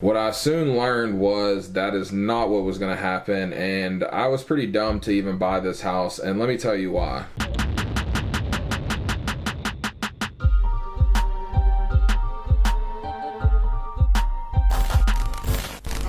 What I soon learned was that is not what was going to happen, and I was pretty dumb to even buy this house, and let me tell you why.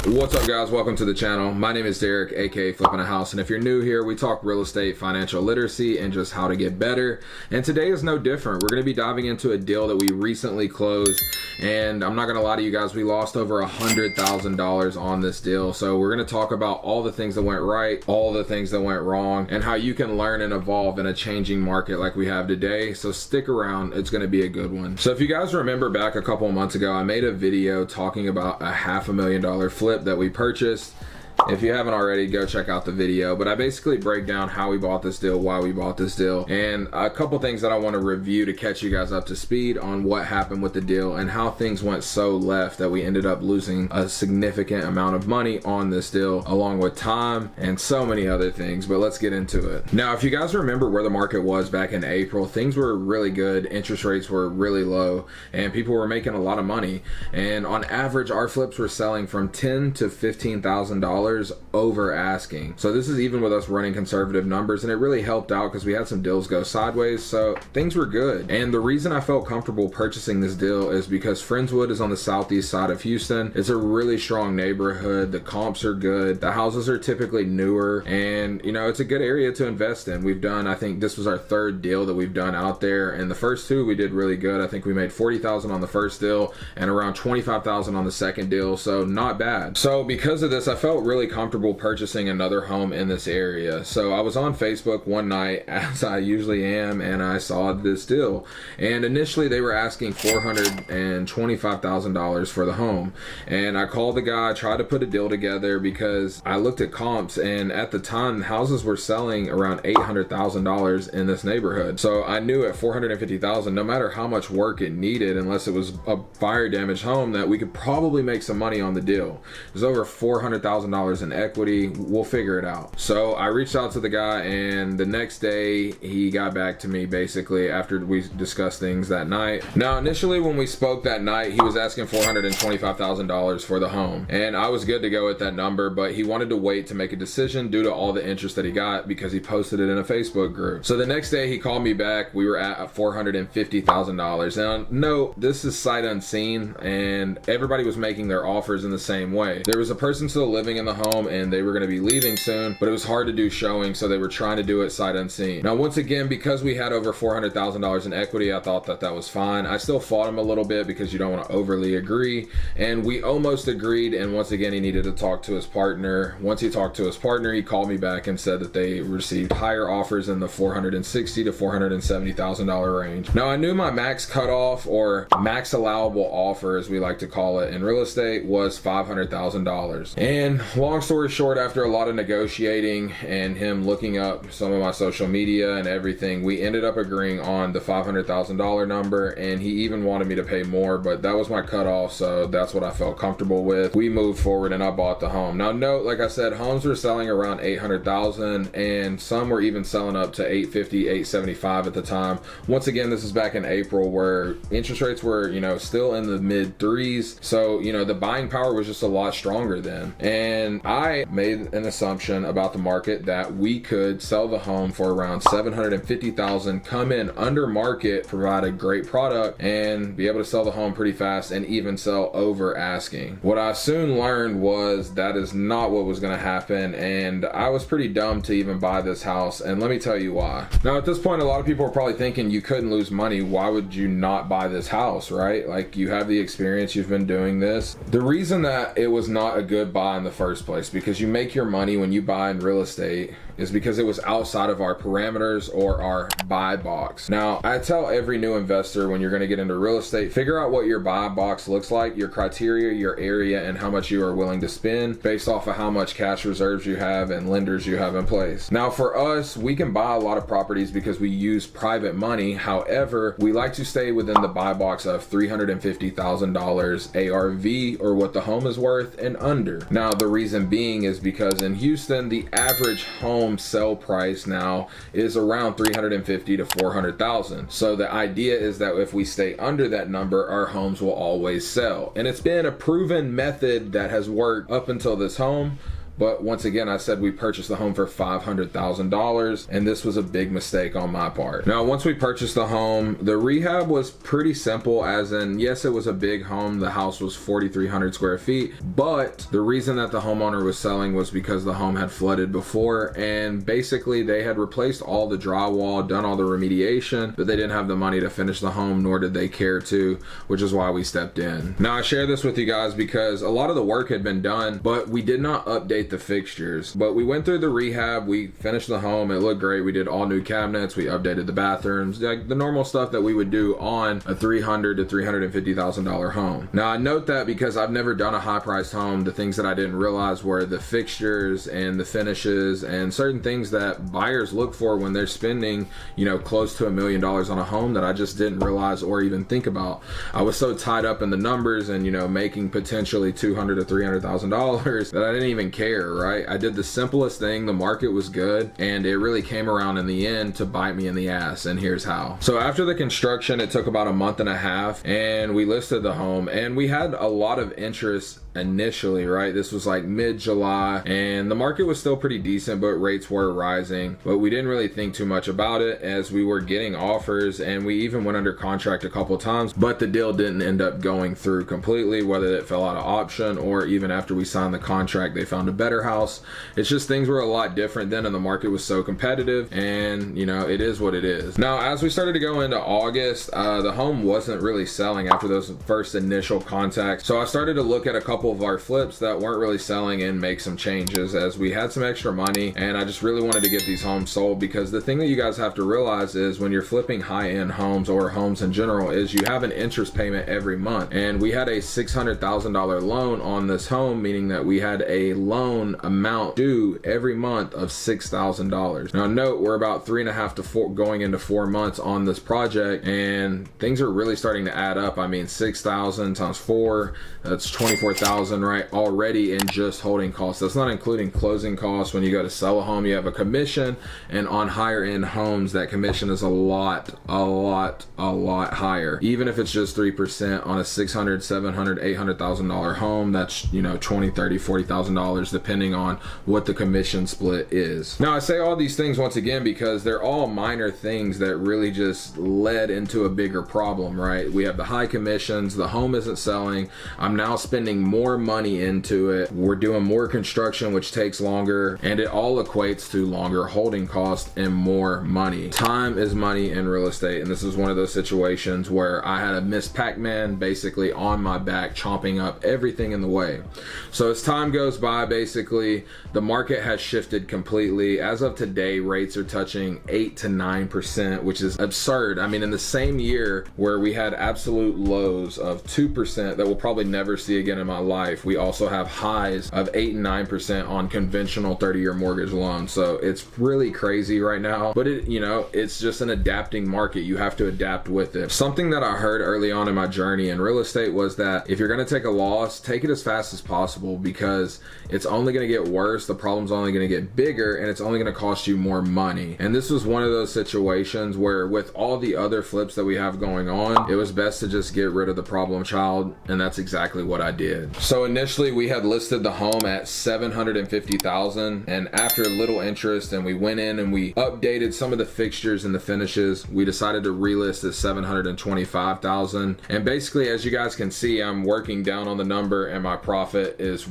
What's up, guys? Welcome to the channel. My name is Derek, aka Flippingahouse, and if you're new here, we talk real estate, financial literacy, and just how to get better. And today is no different. We're going to be diving into a deal that we recently closed, and I'm not going to lie to you guys, we lost over $100,000 on this deal. So we're going to talk about all the things that went right, all the things that went wrong, and how you can learn and evolve in a changing market like we have today. So stick around, it's going to be a good one. So if you guys remember back a couple of months ago, I made a video talking about a $500,000 flip that we purchased. If you haven't already, go check out the video, but I basically break down how we bought this deal, why we bought this deal, and a couple things that I want to review to catch you guys up to speed on what happened with the deal and how things went so left that we ended up losing a significant amount of money on this deal, along with time and so many other things. But let's get into it. Now, if you guys remember where the market was back in April, things were really good, interest rates were really low, and people were making a lot of money. And on average, our flips were selling from $10,000 to $15,000 over asking. So this is even with us running conservative numbers, and it really helped out because we had some deals go sideways, so things were good. And the reason I felt comfortable purchasing this deal is because Friendswood is on the southeast side of Houston. It's a really strong neighborhood, the comps are good, the houses are typically newer, and you know, it's a good area to invest in. We've done, I think this was our third deal that we've done out there, and the first two we did really good. I think we made $40,000 on the first deal and around $25,000 on the second deal, so not bad. So because of this, I felt really comfortable purchasing another home in this area. So I was on Facebook one night, as I usually am, and I saw this deal, and initially they were asking $425,000 for the home, and I called the guy, tried to put a deal together because I looked at comps, and at the time houses were selling around $800,000 in this neighborhood. So I knew at $450,000, no matter how much work it needed, unless it was a fire damaged home, that we could probably make some money on the deal. It was over $400,000 in equity. We'll figure it out. So I reached out to the guy, and the next day he got back to me basically after we discussed things that night. Now, initially when we spoke that night, he was asking $425,000 for the home, and I was good to go at that number, but he wanted to wait to make a decision due to all the interest that he got because he posted it in a Facebook group. So the next day he called me back. We were at $450,000. Now, no, this is sight unseen, and everybody was making their offers in the same way. There was a person still living in the home, and they were going to be leaving soon, but it was hard to do showing, so they were trying to do it sight unseen. Now, once again, because we had over $400,000 in equity, I thought that that was fine. I still fought him a little bit because you don't want to overly agree, and we almost agreed, and once again, he needed to talk to his partner. Once he talked to his partner, he called me back and said that they received higher offers in the $460,000 to $470,000 range. Now, I knew my max cutoff, or max allowable offer as we like to call it in real estate, was $500,000. And long story short, after a lot of negotiating and him looking up some of my social media and everything, we ended up agreeing on the $500,000 number, and he even wanted me to pay more, but that was my cutoff, so that's what I felt comfortable with. We moved forward and I bought the home. Now note, like I said, homes were selling around $800,000, and some were even selling up to $850,000, $875,000 at the time. Once again, this is back in April where interest rates were, you know, still in the mid threes, so you know, the buying power was just a lot stronger then. And I made an assumption about the market that we could sell the home for around $750,000, come in under market, provide a great product, and be able to sell the home pretty fast and even sell over asking. What I soon learned was that is not what was going to happen, and I was pretty dumb to even buy this house, and let me tell you why. Now, at this point, a lot of people are probably thinking you couldn't lose money. Why would you not buy this house, right? Like, you have the experience, you've been doing this. The reason that it was not a good buy in the first place, because you make your money when you buy in real estate, is because it was outside of our parameters or our buy box. Now, I tell every new investor when you're going to get into real estate, figure out what your buy box looks like, your criteria, your area, and how much you are willing to spend based off of how much cash reserves you have and lenders you have in place. Now, for us, we can buy a lot of properties because we use private money. However, we like to stay within the buy box of $350,000 ARV, or what the home is worth, and under. Now, the reason being is because in Houston, the average home home sale price now is around 350 to 400,000. So the idea is that if we stay under that number, our homes will always sell. And it's been a proven method that has worked up until this home. But once again, I said we purchased the home for $500,000, and this was a big mistake on my part. Now, once we purchased the home, the rehab was pretty simple, as in, yes, it was a big home. The house was 4,300 square feet, but the reason that the homeowner was selling was because the home had flooded before, and basically they had replaced all the drywall, done all the remediation, but they didn't have the money to finish the home, nor did they care to, which is why we stepped in. Now, I share this with you guys because a lot of the work had been done, but we did not update the fixtures. But we went through the rehab, we finished the home, it looked great. We did all new cabinets, we updated the bathrooms, like the normal stuff that we would do on a $300,000 to $350,000 home. Now, I note that because I've never done a high priced home, the things that I didn't realize were the fixtures and the finishes and certain things that buyers look for when they're spending, you know, close to $1 million on a home that I just didn't realize or even think about. I was so tied up in the numbers and, you know, making potentially $200,000 to $300,000 that I didn't even care. Right? I did the simplest thing. The market was good, and it really came around in the end to bite me in the ass, and here's how. So after the construction, it took about a month and a half, and we listed the home, and we had a lot of interest initially, right? This was like mid-July, and the market was still pretty decent, but rates were rising, but we didn't really think too much about it as we were getting offers, and we even went under contract a couple times, but the deal didn't end up going through completely, whether it fell out of option or even after we signed the contract, they found a better house. It's just things were a lot different then, and the market was so competitive, and you know, it is what it is. Now, as we started to go into August, the home wasn't really selling after those first initial contacts, so I started to look at a couple of our flips that weren't really selling and make some changes as we had some extra money, and I just really wanted to get these homes sold, because the thing that you guys have to realize is when you're flipping high-end homes or homes in general is you have an interest payment every month, and we had a $600,000 loan on this home, meaning that we had a loan amount due every month of $6,000. Now note, we're about 3.5 to 4 going into 4 months on this project, and things are really starting to add up. I mean, 6,000 times 4, that's 24,000, right, already in just holding costs. That's not including closing costs. When you go to sell a home, you have a commission, and on higher end homes, that commission is a lot higher. Even if it's just 3% on a $600,000, $700,000, $800,000 home, that's, you know, $20,000, $30,000, $40,000 depending on what the commission split is. Now, I say all these things once again because they're all minor things that really just led into a bigger problem, right? We have the high commissions, the home isn't selling, I'm now spending more money into it, we're doing more construction which takes longer, and it all equates to longer holding costs and more money. Time is money in real estate, and this is one of those situations where I had a Miss Pac-Man basically on my back chomping up everything in the way. So as time goes by, basically the market has shifted completely. As of today, rates are touching 8 to 9%, which is absurd. I mean, in the same year where we had absolute lows of 2% that we'll probably never see again in my life, we also have highs of 8 and 9% on conventional 30-year mortgage loans. So it's really crazy right now, but it, you know, it's just an adapting market. You have to adapt with it. Something that I heard early on in my journey in real estate was that if you're going to take a loss, take it as fast as possible, because it's only going to get worse, the problem's only going to get bigger, and it's only going to cost you more money. And this was one of those situations where with all the other flips that we have going on, it was best to just get rid of the problem child, and that's exactly what I did. So initially we had listed the home at $750,000, and after a little interest and we went in and we updated some of the fixtures and the finishes, we decided to relist at $725,000. And basically, as you guys can see, I'm working down on the number, and my profit is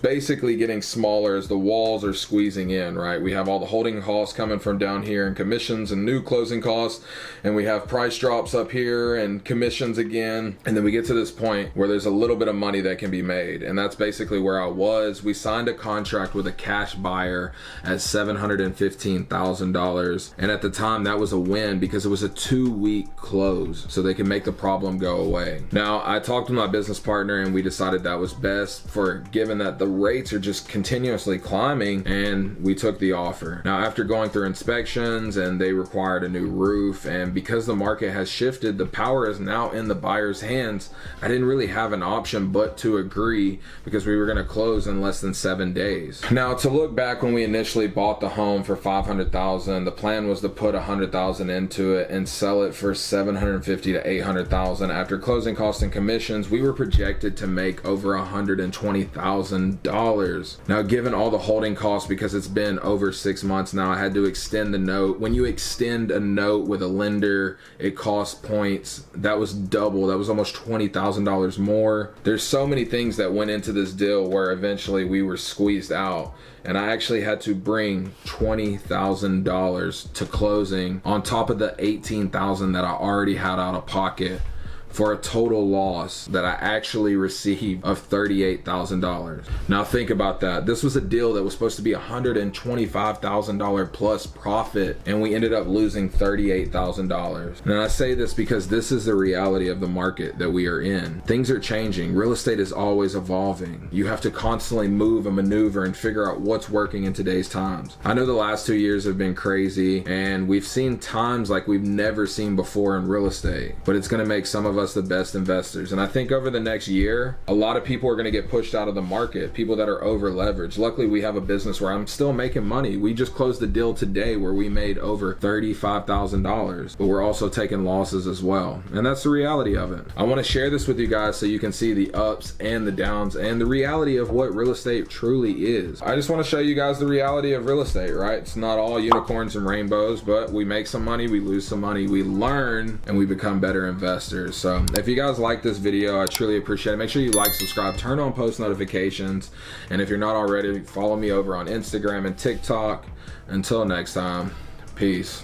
basically getting smaller as the walls are squeezing in, right? We have all the holding costs coming from down here and commissions and new closing costs, and we have price drops up here and commissions again, and then we get to this point where there's a little bit of money that can be made, and that's basically where I was. We signed a contract with a cash buyer at $715,000, and at the time that was a win because it was a 2-week close, so they can make the problem go away. Now, I talked to my business partner and we decided that was best, for given that the rates are just continuously climbing, and we took the offer. Now, after going through inspections, and they required a new roof, and because the market has shifted, the power is now in the buyer's hands, I didn't really have an option but to agree because we were going to close in less than 7 days. Now, to look back when we initially bought the home for $500,000, the plan was to put $100,000 into it and sell it for $750,000 to $800,000. After closing costs and commissions, we were projected to make over $120,000. Now, given all the holding costs, because it's been over 6 months now, I had to extend the note. When you extend a note with a lender, it costs points. That was double. That was almost $20,000 more. There's so many things that went into this deal where eventually we were squeezed out. And I actually had to bring $20,000 to closing on top of the $18,000 that I already had out of pocket, for a total loss that I actually received of $38,000. Now think about that. This was a deal that was supposed to be $125,000 plus profit, and we ended up losing $38,000. And I say this because this is the reality of the market that we are in. Things are changing. Real estate is always evolving. You have to constantly move and maneuver and figure out what's working in today's times. I know the last 2 years have been crazy, and we've seen times like we've never seen before in real estate, but it's gonna make some of us the best investors. And I think over the next year, a lot of people are going to get pushed out of the market, people that are over leveraged. Luckily, we have a business where I'm still making money. We just closed a deal today where we made over $35,000, but we're also taking losses as well. And that's the reality of it. I want to share this with you guys so you can see the ups and the downs and the reality of what real estate truly is. I just want to show you guys the reality of real estate, right? It's not all unicorns and rainbows, but we make some money, we lose some money, we learn, and we become better investors. So if you guys like this video, I truly appreciate it. Make sure you like, subscribe, turn on post notifications, and if you're not already, follow me over on Instagram and TikTok. Until next time, peace.